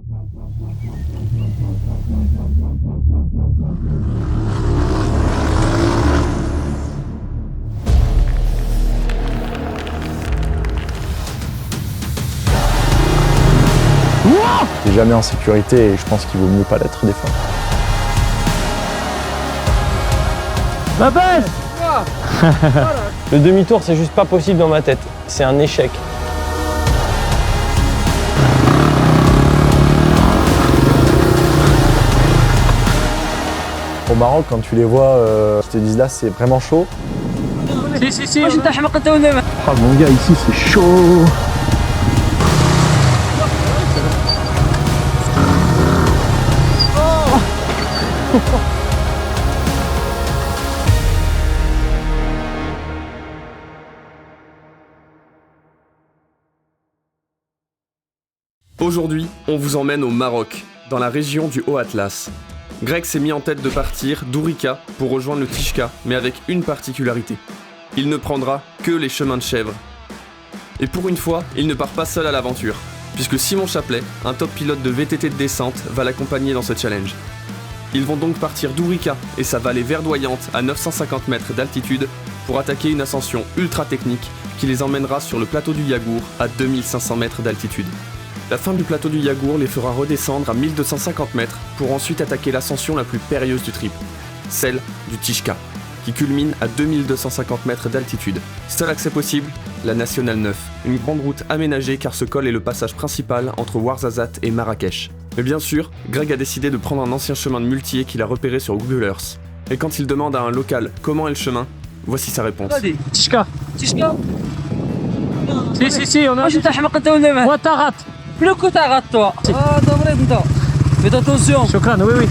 T'es jamais en sécurité et je pense qu'il vaut mieux pas l'être des fois. Ma baisse. Le demi-tour, c'est juste pas possible dans ma tête. C'est un échec. Au Maroc, quand tu les vois, ils te disent là, c'est vraiment chaud. Si. Ah, mon gars, ici, c'est chaud. Aujourd'hui, on vous emmène au Maroc, dans la région du Haut-Atlas. Greg s'est mis en tête de partir d'Ourika pour rejoindre le Tishka, mais avec une particularité. Il ne prendra que les chemins de chèvre. Et pour une fois, il ne part pas seul à l'aventure, puisque Simon Chaplet, un top pilote de VTT de descente, va l'accompagner dans ce challenge. Ils vont donc partir d'Ourika et sa vallée verdoyante à 950 mètres d'altitude pour attaquer une ascension ultra technique qui les emmènera sur le plateau du Yagour à 2500 mètres d'altitude. La fin du plateau du Yagour les fera redescendre à 1250 mètres pour ensuite attaquer l'ascension la plus périlleuse du trip, celle du Tishka, qui culmine à 2250 mètres d'altitude. Seul accès possible, la Nationale 9, une grande route aménagée car ce col est le passage principal entre Ouarzazate et Marrakech. Mais bien sûr, Greg a décidé de prendre un ancien chemin de muletier qu'il a repéré sur Google Earth. Et quand il demande à un local comment est le chemin, voici sa réponse. Tishka. Si, on a... Moi, t'arrêtes. Plus que t'arrêtes, toi. Ah, t'as vrai, fais attention. Shukran, oui.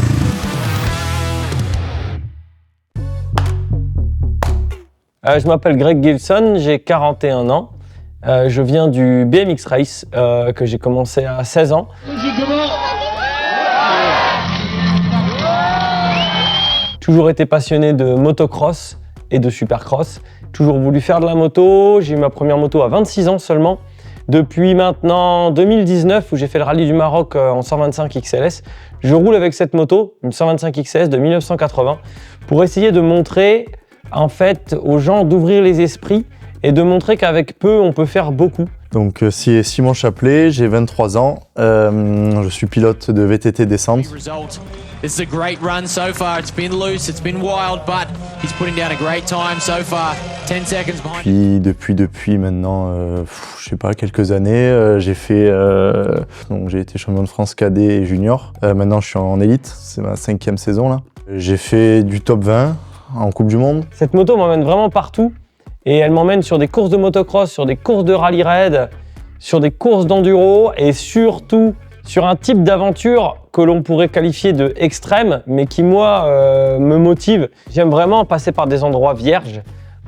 Je m'appelle Greg Gilson, j'ai 41 ans. Je viens du BMX Race que j'ai commencé à 16 ans. Toujours été passionné de motocross et de supercross. Toujours voulu faire de la moto. J'ai eu ma première moto à 26 ans seulement. Depuis maintenant 2019 où j'ai fait le rallye du Maroc en 125 XLS, je roule avec cette moto, une 125 XLS de 1980, pour essayer de montrer en fait aux gens d'ouvrir les esprits et de montrer qu'avec peu on peut faire beaucoup. Donc c'est Simon Chaplet, j'ai 23 ans, je suis pilote de VTT descente. This is a great run so far. It's been loose, it's been wild, but he's putting down a great time so far. 10 seconds behind. Depuis maintenant, je sais pas, quelques années, j'ai fait, donc j'ai été champion de France cadet et junior. Maintenant je suis en élite, c'est ma 5e saison là. J'ai fait du top 20 en Coupe du Monde. Cette moto m'emmène vraiment partout et elle m'emmène sur des courses de motocross, sur des courses de rallye raid, sur des courses d'enduro et surtout sur un type d'aventure que l'on pourrait qualifier de extrême, mais qui moi me motive. J'aime vraiment passer par des endroits vierges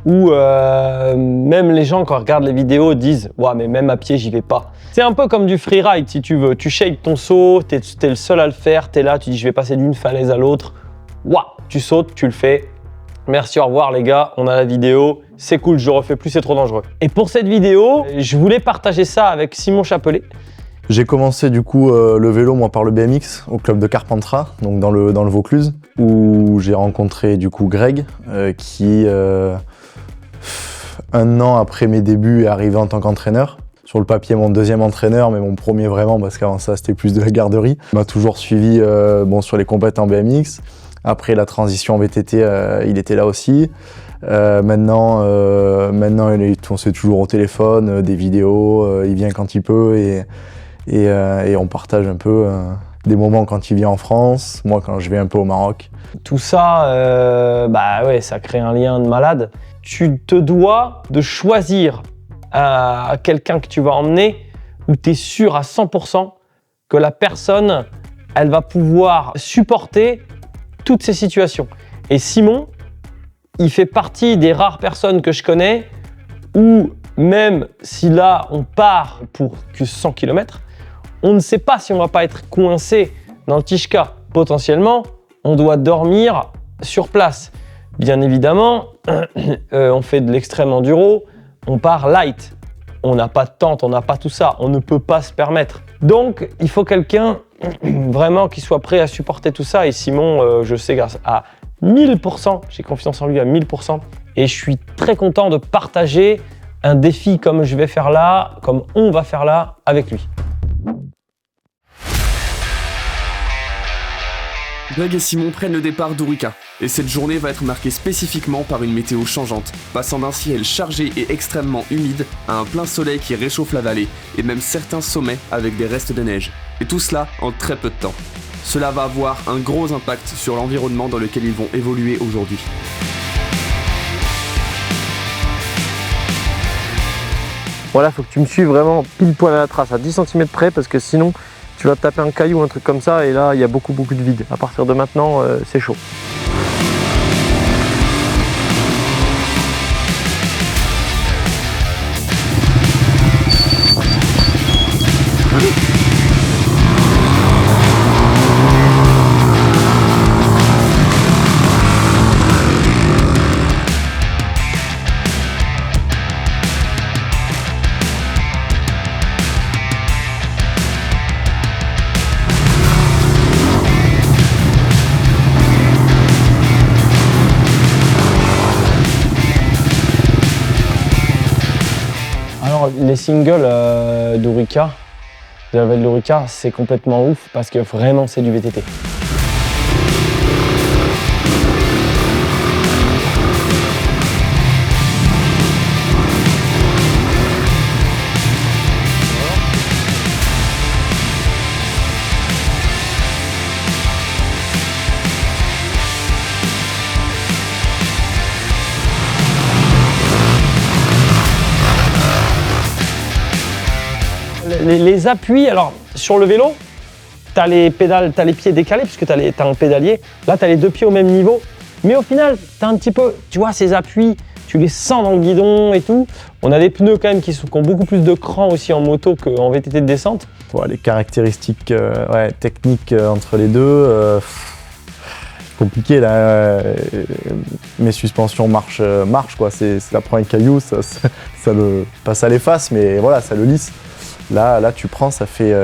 où même les gens quand ils regardent les vidéos disent « Ouais, mais même à pied, j'y vais pas ». C'est un peu comme du freeride si tu veux. Tu shakes ton saut, t'es le seul à le faire, t'es là, tu dis « Je vais passer d'une falaise à l'autre ». Ouah, tu sautes, tu le fais. Merci, au revoir les gars, on a la vidéo. C'est cool, je refais plus, c'est trop dangereux. Et pour cette vidéo, je voulais partager ça avec Simon Chaplet. J'ai commencé du coup le vélo moi par le BMX au club de Carpentras, donc dans le Vaucluse, où j'ai rencontré du coup Greg qui un an après mes débuts est arrivé en tant qu'entraîneur. Sur le papier mon deuxième entraîneur, mais mon premier vraiment parce qu'avant ça c'était plus de la garderie. Il m'a toujours suivi sur les compètes en BMX. Après la transition en VTT, il était là aussi. Maintenant on s'est toujours au téléphone, des vidéos, il vient quand il peut et on partage un peu des moments quand il vient en France, moi quand je vais un peu au Maroc. Tout ça, ça crée un lien de malade. Tu te dois de choisir quelqu'un que tu vas emmener où tu es sûr à 100% que la personne, elle va pouvoir supporter toutes ces situations. Et Simon, il fait partie des rares personnes que je connais où même si là on part pour que 100 km, on ne sait pas si on va pas être coincé dans le Tishka. Potentiellement, on doit dormir sur place. Bien évidemment, on fait de l'extrême enduro, on part light. On n'a pas de tente, on n'a pas tout ça, on ne peut pas se permettre. Donc, il faut quelqu'un vraiment qu'il soit prêt à supporter tout ça. Et Simon, je sais grâce à 1000%, j'ai confiance en lui à 1000%. Et je suis très content de partager un défi comme je vais faire là, comme on va faire là avec lui. Greg et Simon prennent le départ d'Ourika, et cette journée va être marquée spécifiquement par une météo changeante, passant d'un ciel chargé et extrêmement humide à un plein soleil qui réchauffe la vallée, et même certains sommets avec des restes de neige. Et tout cela en très peu de temps. Cela va avoir un gros impact sur l'environnement dans lequel ils vont évoluer aujourd'hui. Voilà, faut que tu me suives vraiment pile poil à la trace, à 10 cm près, parce que sinon tu vas te taper un caillou, un truc comme ça, et là il y a beaucoup de vide. À partir de maintenant, c'est chaud. Alors les singles d'Ourika, de la Vallée d'Ourika, c'est complètement ouf parce que vraiment c'est du VTT. Les appuis, alors sur le vélo, tu as les pédales, tu as les pieds décalés puisque tu as un pédalier. Là, tu as les deux pieds au même niveau. Mais au final, tu as un petit peu, tu vois, ces appuis, tu les sens dans le guidon et tout. On a des pneus quand même qui ont beaucoup plus de cran aussi en moto qu'en VTT de descente. Les caractéristiques techniques entre les deux, compliqué là. Mes suspensions marchent quoi. C'est la première caillou, ça le passe à l'efface, mais voilà, ça le lisse. Là, tu prends, ça fait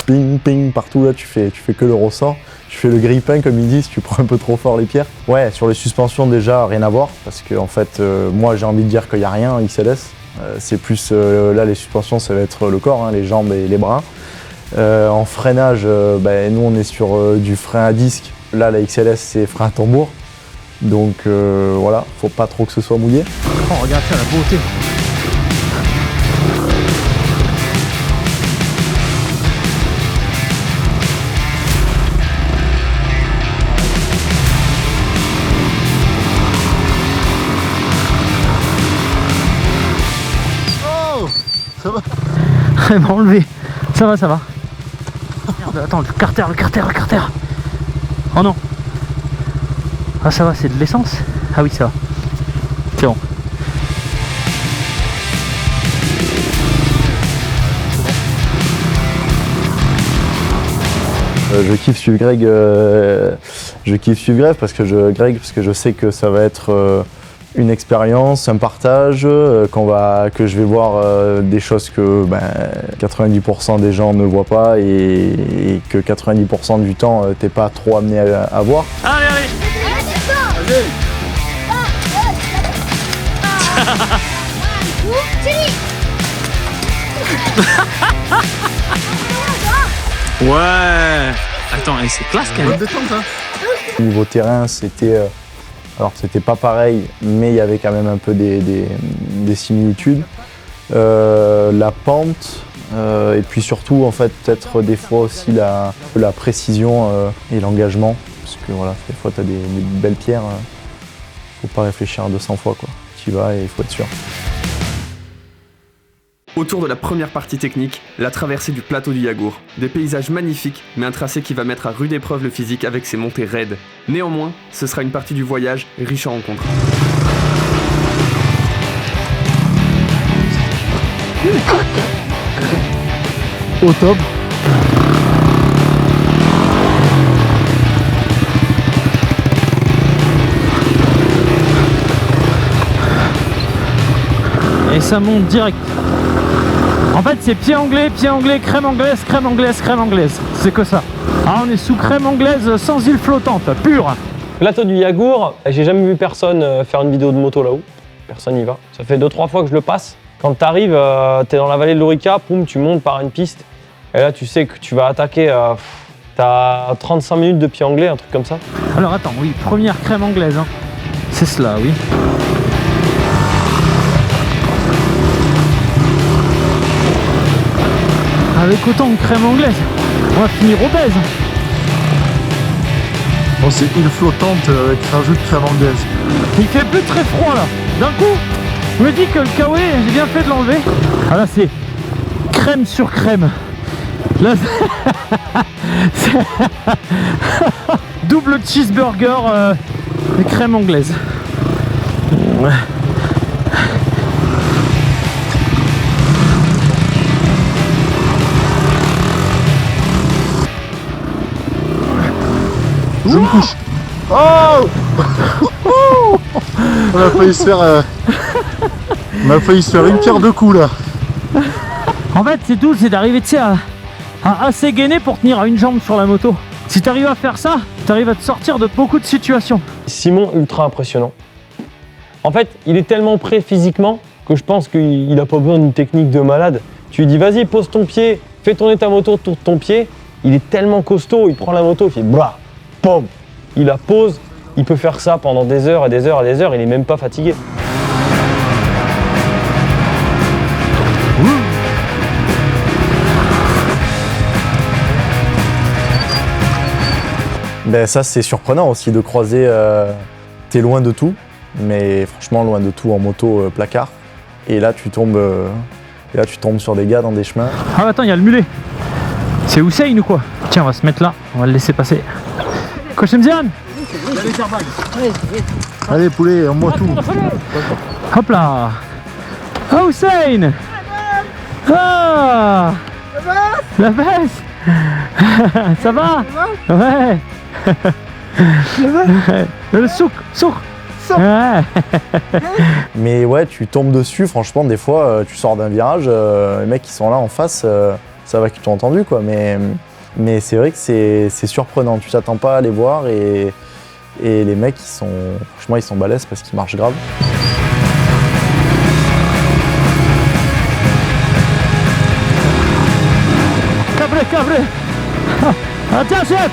ping, ping partout. Là, tu fais que le ressort. Tu fais le grippin, comme ils disent, tu prends un peu trop fort les pierres. Ouais, sur les suspensions, déjà, rien à voir. Parce que, en fait, moi, j'ai envie de dire qu'il n'y a rien en XLS. C'est plus, là, les suspensions, ça va être le corps, hein, les jambes et les bras. En freinage, nous, on est sur du frein à disque. Là, la XLS, c'est frein à tambour. Donc, voilà, faut pas trop que ce soit mouillé. Oh, regarde ça, la beauté. Elle m'a enlevé. Ça va, ça va. Merde, attends, le carter. Oh non. Ah ça va, c'est de l'essence. Ah oui, ça va. C'est bon. Je kiffe suivre Greg. Parce que je sais que ça va être une expérience, un partage, que je vais voir des choses que 90% des gens ne voient pas et que 90% du temps t'es pas trop amené à voir. Allez, allez. Ouais. Attends, et c'est classe quand même. Niveau terrain, c'était pas pareil, mais il y avait quand même un peu des similitudes. La pente, et puis surtout, en fait, peut-être des fois aussi la précision et l'engagement. Parce que voilà, des fois, tu as des belles pierres. Faut pas réfléchir 200 fois, quoi. Tu y vas et il faut être sûr. Autour de la première partie technique, la traversée du plateau du Yagour. Des paysages magnifiques, mais un tracé qui va mettre à rude épreuve le physique avec ses montées raides. Néanmoins, ce sera une partie du voyage riche en rencontres. Au top. Et ça monte direct. En fait, c'est pied anglais, crème anglaise, crème anglaise, crème anglaise. C'est que ça. Ah, on est sous crème anglaise sans île flottante, pure. Plateau du Yagour, j'ai jamais vu personne faire une vidéo de moto là-haut. Personne n'y va. Ça fait 2-3 fois que je le passe. Quand t'arrives, t'es dans la vallée de l'Orica, poum, tu montes par une piste. Et là, tu sais que tu vas attaquer. T'as 35 minutes de pied anglais, un truc comme ça. Alors attends, oui, première crème anglaise. Hein. C'est cela, oui. Avec autant de crème anglaise, on va finir obèse. Bon, c'est île flottante avec rajout de crème anglaise. Il fait plus très froid là. D'un coup, je me dis que le kawaii, j'ai bien fait de l'enlever. Ah là, c'est crème sur crème. Là, c'est double cheeseburger et crème anglaise. Je me couche. Oh On a failli se faire une pierre deux coups là. En fait, c'est tout, c'est d'arriver à assez gainer pour tenir à une jambe sur la moto. Si tu arrives à faire ça, tu arrives à te sortir de beaucoup de situations. Simon, ultra impressionnant. En fait, il est tellement prêt physiquement que je pense qu'il n'a pas besoin d'une technique de malade. Tu lui dis, vas-y, pose ton pied, fais tourner ta moto autour de ton pied. Il est tellement costaud, il prend la moto, il fait bra, pom. Il la pose, il peut faire ça pendant des heures et des heures et des heures, il n'est même pas fatigué. Ben ça c'est surprenant aussi de croiser, t'es loin de tout, mais franchement loin de tout en moto placard. Et là tu tombes sur des gars dans des chemins. Ah attends, il y a le mulet. C'est Hussein ou quoi? Tiens, on va se mettre là, on va le laisser passer. Coach Mzian. Allez poulet, on moi tout. Hop là. Ah Hussein. Ah. La baisse. Ça va? Ouais. Le souk. Ouais. Mais ouais, tu tombes dessus, franchement, des fois, tu sors d'un virage, les mecs qui sont là en face, ça va qu'ils t'ont entendu, quoi. Mais c'est vrai que c'est surprenant, tu t'attends pas à les voir et les mecs, franchement, ils sont balèzes parce qu'ils marchent grave. Cabré. Attends, chef.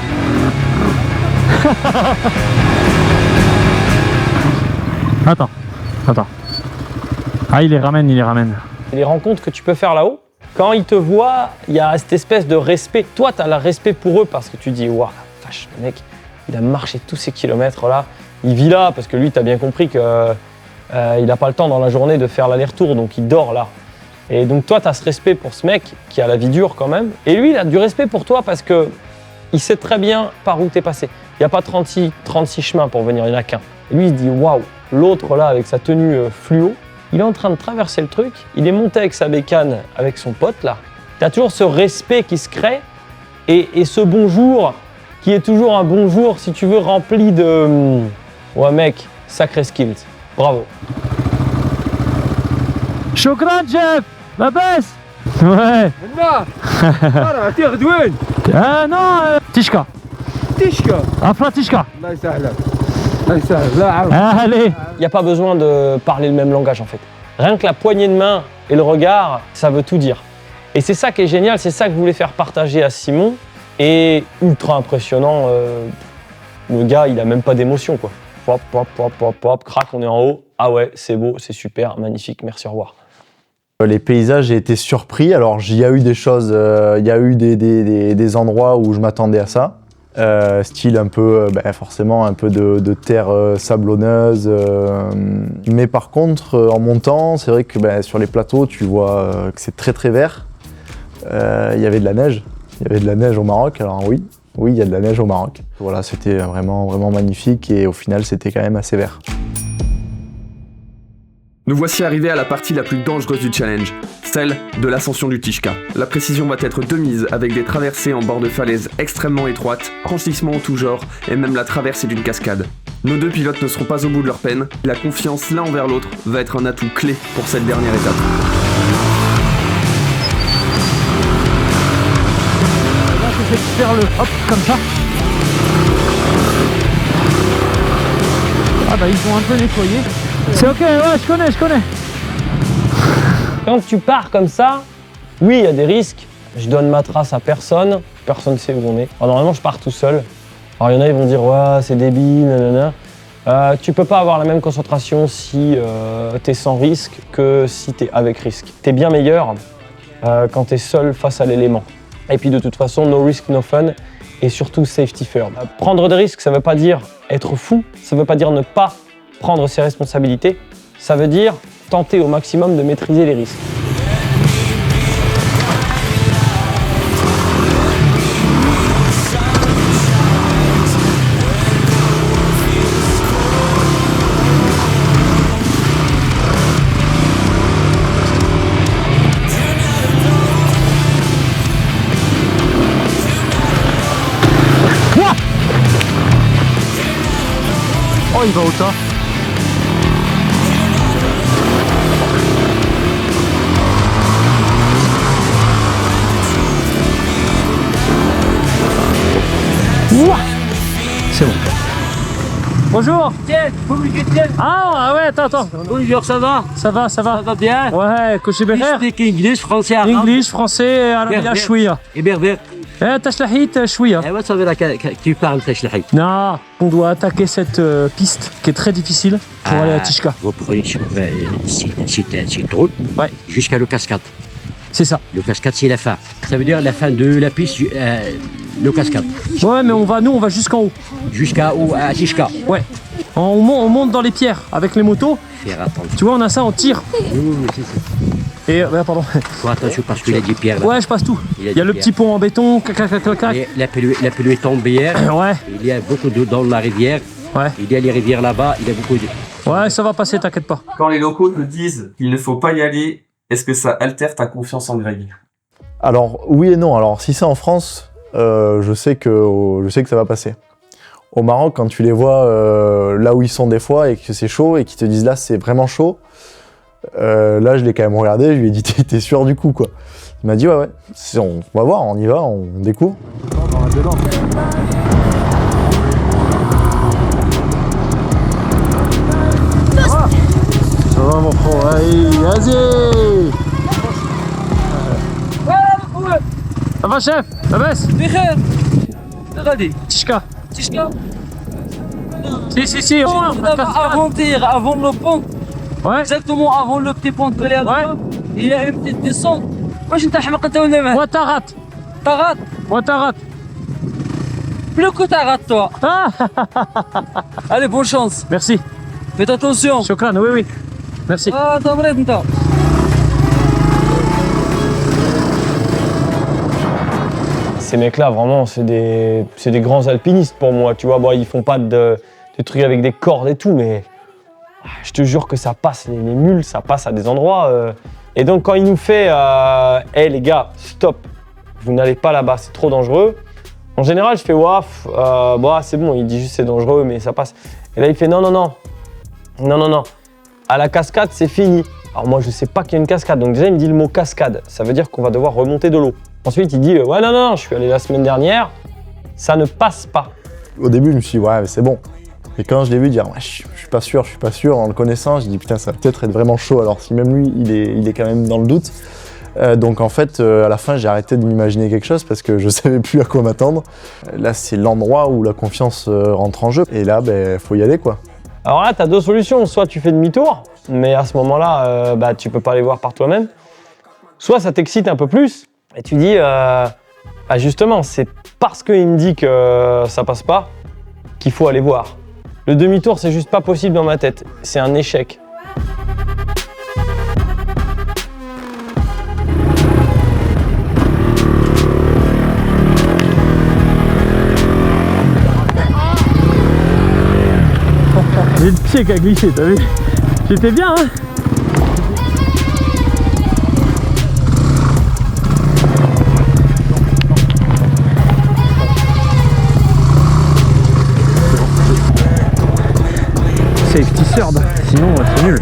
Attends. Ah, il les ramène. Les rencontres que tu peux faire là-haut, quand ils te voient, il y a cette espèce de respect. Toi, tu as le respect pour eux parce que tu dis, waouh, vache, le mec, il a marché tous ces kilomètres-là. Il vit là parce que lui, tu as bien compris qu'il n'a pas le temps dans la journée de faire l'aller-retour, donc il dort là. Et donc toi, tu as ce respect pour ce mec qui a la vie dure quand même. Et lui, il a du respect pour toi parce qu'il sait très bien par où tu es passé. Il n'y a pas 36 chemins pour venir, il n'y en a qu'un. Et lui, il se dit, waouh, l'autre là, avec sa tenue fluo, il est en train de traverser le truc, il est monté avec sa bécane, avec son pote là. Tu as toujours ce respect qui se crée et ce bonjour qui est toujours un bonjour, si tu veux, rempli de... Ouais mec, sacré skills, bravo. Shukran, chef. La baisse. Ouais. Ah non, Tishka. Afra Tishka. Allez. Il n'y a pas besoin de parler le même langage en fait. Rien que la poignée de main et le regard, ça veut tout dire. Et c'est ça qui est génial, c'est ça que je voulais faire partager à Simon. Et ultra impressionnant, le gars, il a même pas d'émotion quoi. Pop, crac, on est en haut. Ah ouais, c'est beau, c'est super, magnifique, merci, au revoir. Les paysages, j'ai été surpris. Alors, il y a eu des choses, il y a eu des endroits où je m'attendais à ça. Style un peu, forcément, un peu de terre sablonneuse. Mais par contre, en montant, c'est vrai que sur les plateaux, tu vois que c'est très très vert. Il y avait de la neige. Il y avait de la neige au Maroc, alors oui, il y a de la neige au Maroc. Voilà, c'était vraiment, vraiment magnifique et au final, c'était quand même assez vert. Nous voici arrivés à la partie la plus dangereuse du challenge, celle de l'ascension du Tishka. La précision va être de mise avec des traversées en bord de falaise extrêmement étroites, franchissements en tout genre et même la traversée d'une cascade. Nos deux pilotes ne seront pas au bout de leur peine, la confiance l'un envers l'autre va être un atout clé pour cette dernière étape. fait faire le hop comme ça. Ah bah ils ont un peu nettoyé. C'est ok, ouais, je connais. Quand tu pars comme ça, oui, il y a des risques. Je donne ma trace à personne. Personne ne sait où on est. Alors, normalement, je pars tout seul. Alors, il y en a, ils vont dire, ouais, c'est débile, nanana. Tu peux pas avoir la même concentration si t'es sans risque que si t'es avec risque. T'es bien meilleur quand t'es seul face à l'élément. Et puis, de toute façon, no risk, no fun. Et surtout, safety first. Prendre des risques, ça veut pas dire être fou. Ça veut pas dire ne pas prendre ses responsabilités. Ça veut dire tenter au maximum de maîtriser les risques. Oh, il va au tas. C'est bon. Bonjour. Ah ouais, attends. Bonjour, ça va? Ça va. Ça va bien? Ouais, كلشي بخير. speak English, français, arabe. English, français, عربية شوية. Et berbère. تشلحيت شوية. Eh ouais, ça veut dire que tu parles Tashlahi. Non, on doit attaquer cette piste qui est très difficile pour aller à Tishka. Vous prenez cette route Ouais. jusqu'à le cascade. C'est ça. Le cascade, c'est la fin. Ça veut dire la fin de la piste, le cascade. Ouais, mais nous on va jusqu'en haut. Jusqu'à où? À Tishka. Ouais. On monte dans les pierres avec les motos. Faire attention. Tu vois, on a ça, on tire. Oui, c'est ça. Et ouais, pardon. Faut attention parce qu'il a des pierres là. Ouais, je passe tout. Il a Il y a des le pierres. petit pont en béton, clac. Et la pluie est tombée hier. Ouais, Il y a beaucoup d'eau dans la rivière. ouais. Il y a les rivières là-bas. Il y a beaucoup de... Ouais, ça va passer, t'inquiète pas. Quand les locaux te disent qu'il ne faut pas y aller, est-ce que ça altère ta confiance en Greg? Alors, oui et non. Alors, si c'est en France, je sais que ça va passer. Au Maroc, quand tu les vois là où ils sont des fois et que c'est chaud et qu'ils te disent là c'est vraiment chaud, là je l'ai quand même regardé, je lui ai dit t'es sûr du coup quoi. Il m'a dit ouais, on va voir, on y va, on découvre. Ça va mon frère, allez, vas-y. Ça va, chef? Ça baisse? بخير غادي Tishka. تشكى Si, on va. دابا افونتير افون لو بون Ouais, اكزاكتومون افون لو بتي بون تولي هذا il y a une petite descente واش انت حمق انت ولا ما Ouattarat. طاغات plus que t'arrêtes toi Ah, allez bonne chance merci. faites attention Shukran, oui. Merci. اه انت مريض انت Ces mecs-là, vraiment, c'est des grands alpinistes pour moi, tu vois. Bon, ils font pas de trucs avec des cordes et tout, mais je te jure que ça passe, les mules, ça passe à des endroits. Et donc, quand il nous fait « Hey les gars, stop, vous n'allez pas là-bas, c'est trop dangereux », en général, je fais « Waf, c'est bon, il dit juste c'est dangereux, mais ça passe ». Et là, il fait « Non, à la cascade, c'est fini ». Alors moi, je sais pas qu'il y a une cascade, donc déjà, il me dit le mot « cascade », ça veut dire qu'on va devoir remonter de l'eau. Ensuite, il dit « Ouais, non, je suis allé la semaine dernière, ça ne passe pas ». Au début, je me suis dit ouais, mais c'est bon. Et quand je l'ai vu dire ouais, je suis pas sûr, en le connaissant, j'ai dit putain, ça va peut-être être vraiment chaud. Alors si même lui, il est quand même dans le doute. Donc en fait, à la fin, j'ai arrêté de m'imaginer quelque chose parce que je savais plus à quoi m'attendre. Là, c'est l'endroit où la confiance rentre en jeu. Et là, faut y aller quoi. Alors là, tu as deux solutions. Soit tu fais demi-tour, mais à ce moment-là, tu peux pas aller voir par toi-même. Soit ça t'excite un peu plus et tu dis, justement, c'est parce qu'il me dit que ça passe pas qu'il faut aller voir. Le demi-tour, c'est juste pas possible dans ma tête. C'est un échec. J'ai le pied qui a glissé, t'as vu? J'étais bien, hein? Safety third, sinon c'est nul.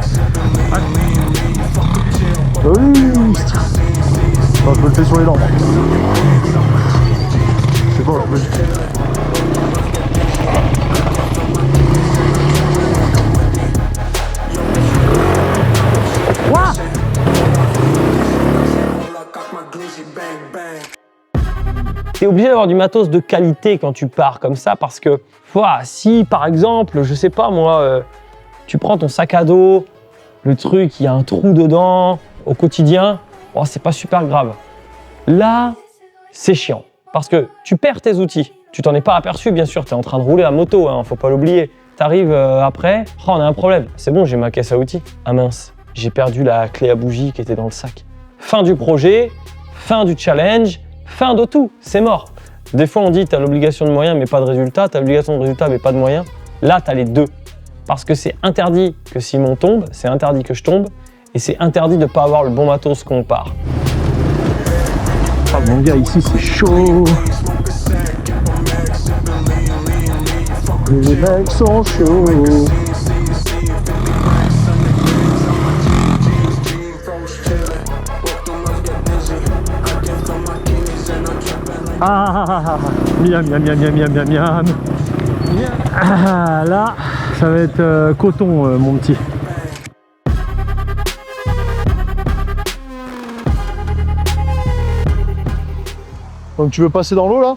Oui. Enfin, je me le fais sur les lampes. bon. T'es obligé d'avoir du matos de qualité quand tu pars comme ça parce que si par exemple, je sais pas moi, tu prends ton sac à dos, le truc, il y a un trou dedans au quotidien, c'est pas super grave. Là, c'est chiant parce que tu perds tes outils. Tu t'en es pas aperçu, bien sûr, tu es en train de rouler à moto, hein, faut pas l'oublier. T'arrives après, on a un problème. C'est bon, j'ai ma caisse à outils. Ah mince, j'ai perdu la clé à bougie qui était dans le sac. Fin du projet, fin du challenge, fin de tout, c'est mort. Des fois, on dit t'as l'obligation de moyens mais pas de résultat, t'as l'obligation de résultat mais pas de moyens. Là, t'as les deux. Parce que c'est interdit que Simon tombe, c'est interdit que je tombe, et c'est interdit de pas avoir le bon matos quand on part. Ah, mon gars, ici, c'est chaud. Les mecs sont chauds. Miam, miam, miam, miam, miam, miam, miam. Là, ça va être coton, mon petit. Donc tu veux passer dans l'eau là?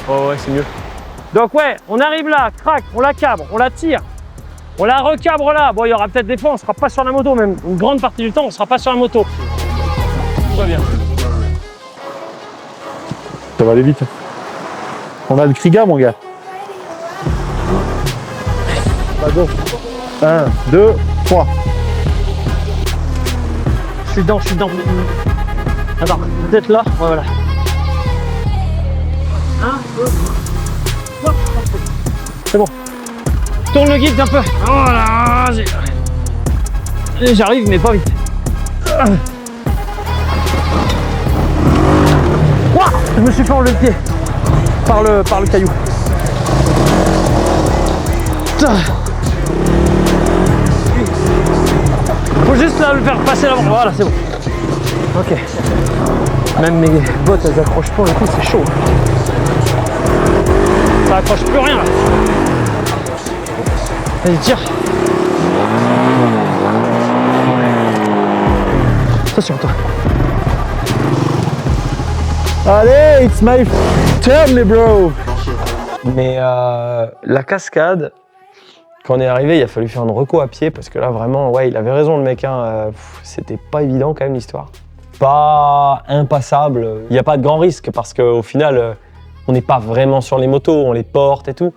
Oh ouais, c'est mieux. Donc ouais, on arrive là, crac, on la cabre, on la tire, on la recabre là. Bon, il y aura peut-être des fois, on sera pas sur la moto, même une grande partie du temps, on sera pas sur la moto. Tout va bien. Ça va aller vite. On a le Kriga, mon gars. Bah go. 1, 2, 3. Je suis dedans, Attends, peut-être là, voilà. 1, 2, 3. C'est bon. Tourne le guide un peu. Voilà, j'arrive, mais pas vite. Ouah, je me suis fait enlever le pied par le caillou. Faut juste là le faire passer l'avant. Voilà, c'est bon. Ok. Même mes bottes, elles accrochent pas. Écoute, c'est chaud. Ça accroche plus rien là. Vas-y, tire. Attention, toi. Allez, it's my turn, les bro. Mais la cascade, quand on est arrivé, il a fallu faire une reco à pied parce que là vraiment, ouais, il avait raison le mec, hein, c'était pas évident quand même l'histoire. Pas impassable, il n'y a pas de grand risque parce qu'au final, on n'est pas vraiment sur les motos, on les porte et tout.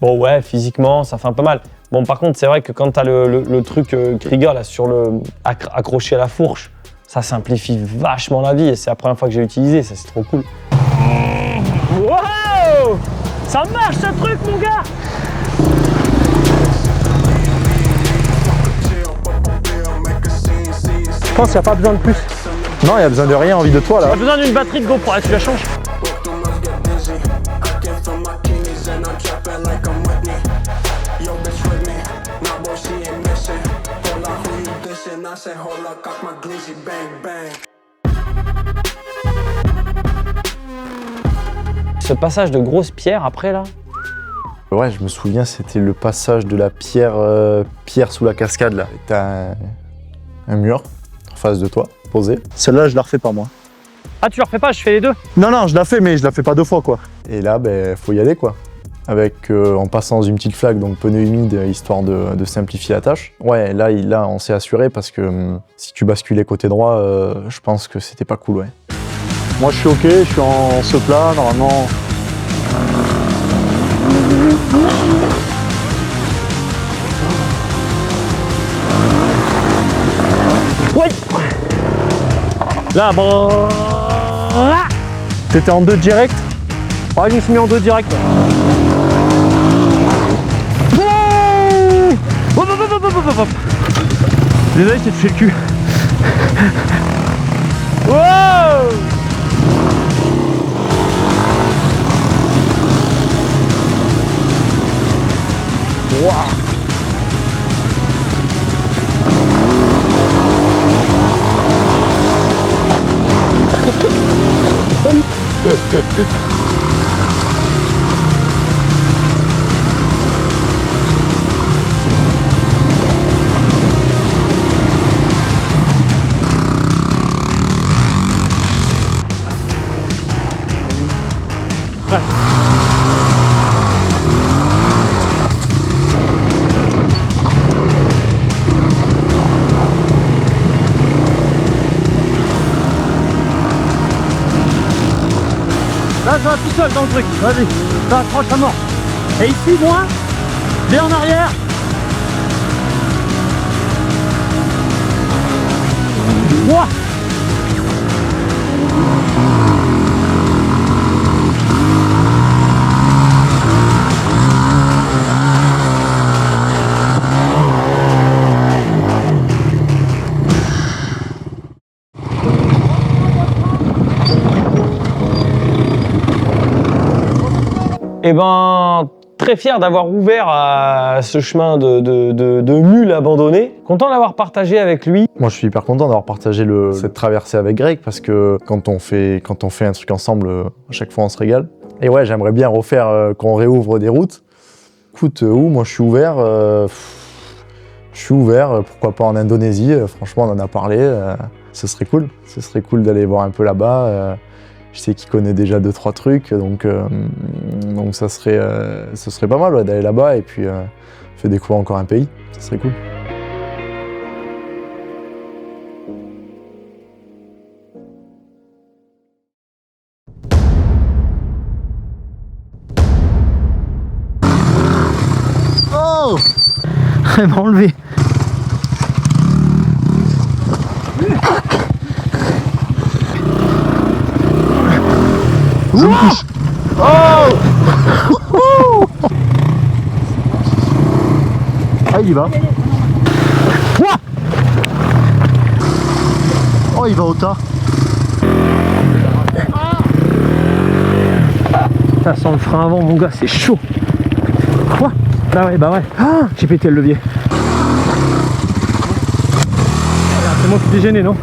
Bon ouais, physiquement, ça fait un peu mal. Bon par contre, c'est vrai que quand tu as le truc Kriga là sur accroché à la fourche, ça simplifie vachement la vie et c'est la première fois que j'ai utilisé, ça c'est trop cool. Wow! Ça marche ce truc mon gars! Je pense qu'il n'y a pas besoin de plus. Non, il y a besoin de rien, envie de toi là. J'ai besoin d'une batterie de GoPro, là, tu la changes? Ce passage de grosses pierres après là. Ouais, je me souviens, c'était le passage de la pierre sous la cascade là. T'as un mur en face de toi, posé. Celle-là, je la refais pas moi. Ah, tu la refais pas, je fais les deux? Non, je la fais, mais je la fais pas deux fois quoi. Et là, faut y aller quoi. Avec, en passant dans une petite flaque, donc pneu humide, histoire de simplifier la tâche. Ouais, là on s'est assuré parce que si tu basculais côté droit, je pense que c'était pas cool, ouais. Moi je suis ok, je suis en ce plat, normalement. Ouais. Là, bon. T'étais en 2 direct? Ouais, je me suis mis en 2 direct. Désolé, j'ai touché le cul. Wow! Ouais. Là, ça va tout seul dans le truc. Vas-y, ça accroche à mort. Et ici, moi, vais en arrière. Ouah. Eh ben, très fier d'avoir ouvert ce chemin de mule abandonné. Content d'avoir partagé avec lui. Moi, je suis hyper content d'avoir partagé cette traversée avec Greg parce que quand on fait un truc ensemble, à chaque fois, on se régale. Et ouais, j'aimerais bien refaire, qu'on réouvre des routes. Écoute, moi, je suis ouvert. Pourquoi pas en Indonésie. Franchement, on en a parlé. Ce serait cool. Ce serait cool d'aller voir un peu là-bas. Je sais qu'il connaît déjà 2-3 trucs, donc ça serait pas mal d'aller là-bas et puis faire découvrir encore un pays. Ça serait cool. Oh, elle m'a enlevé. Ah, il y va. Oh, il va au tas. Ça sent le frein avant, mon gars, c'est chaud. Quoi? Bah ouais. Ah, j'ai pété le levier. C'est moi qui t'ai gêné, non?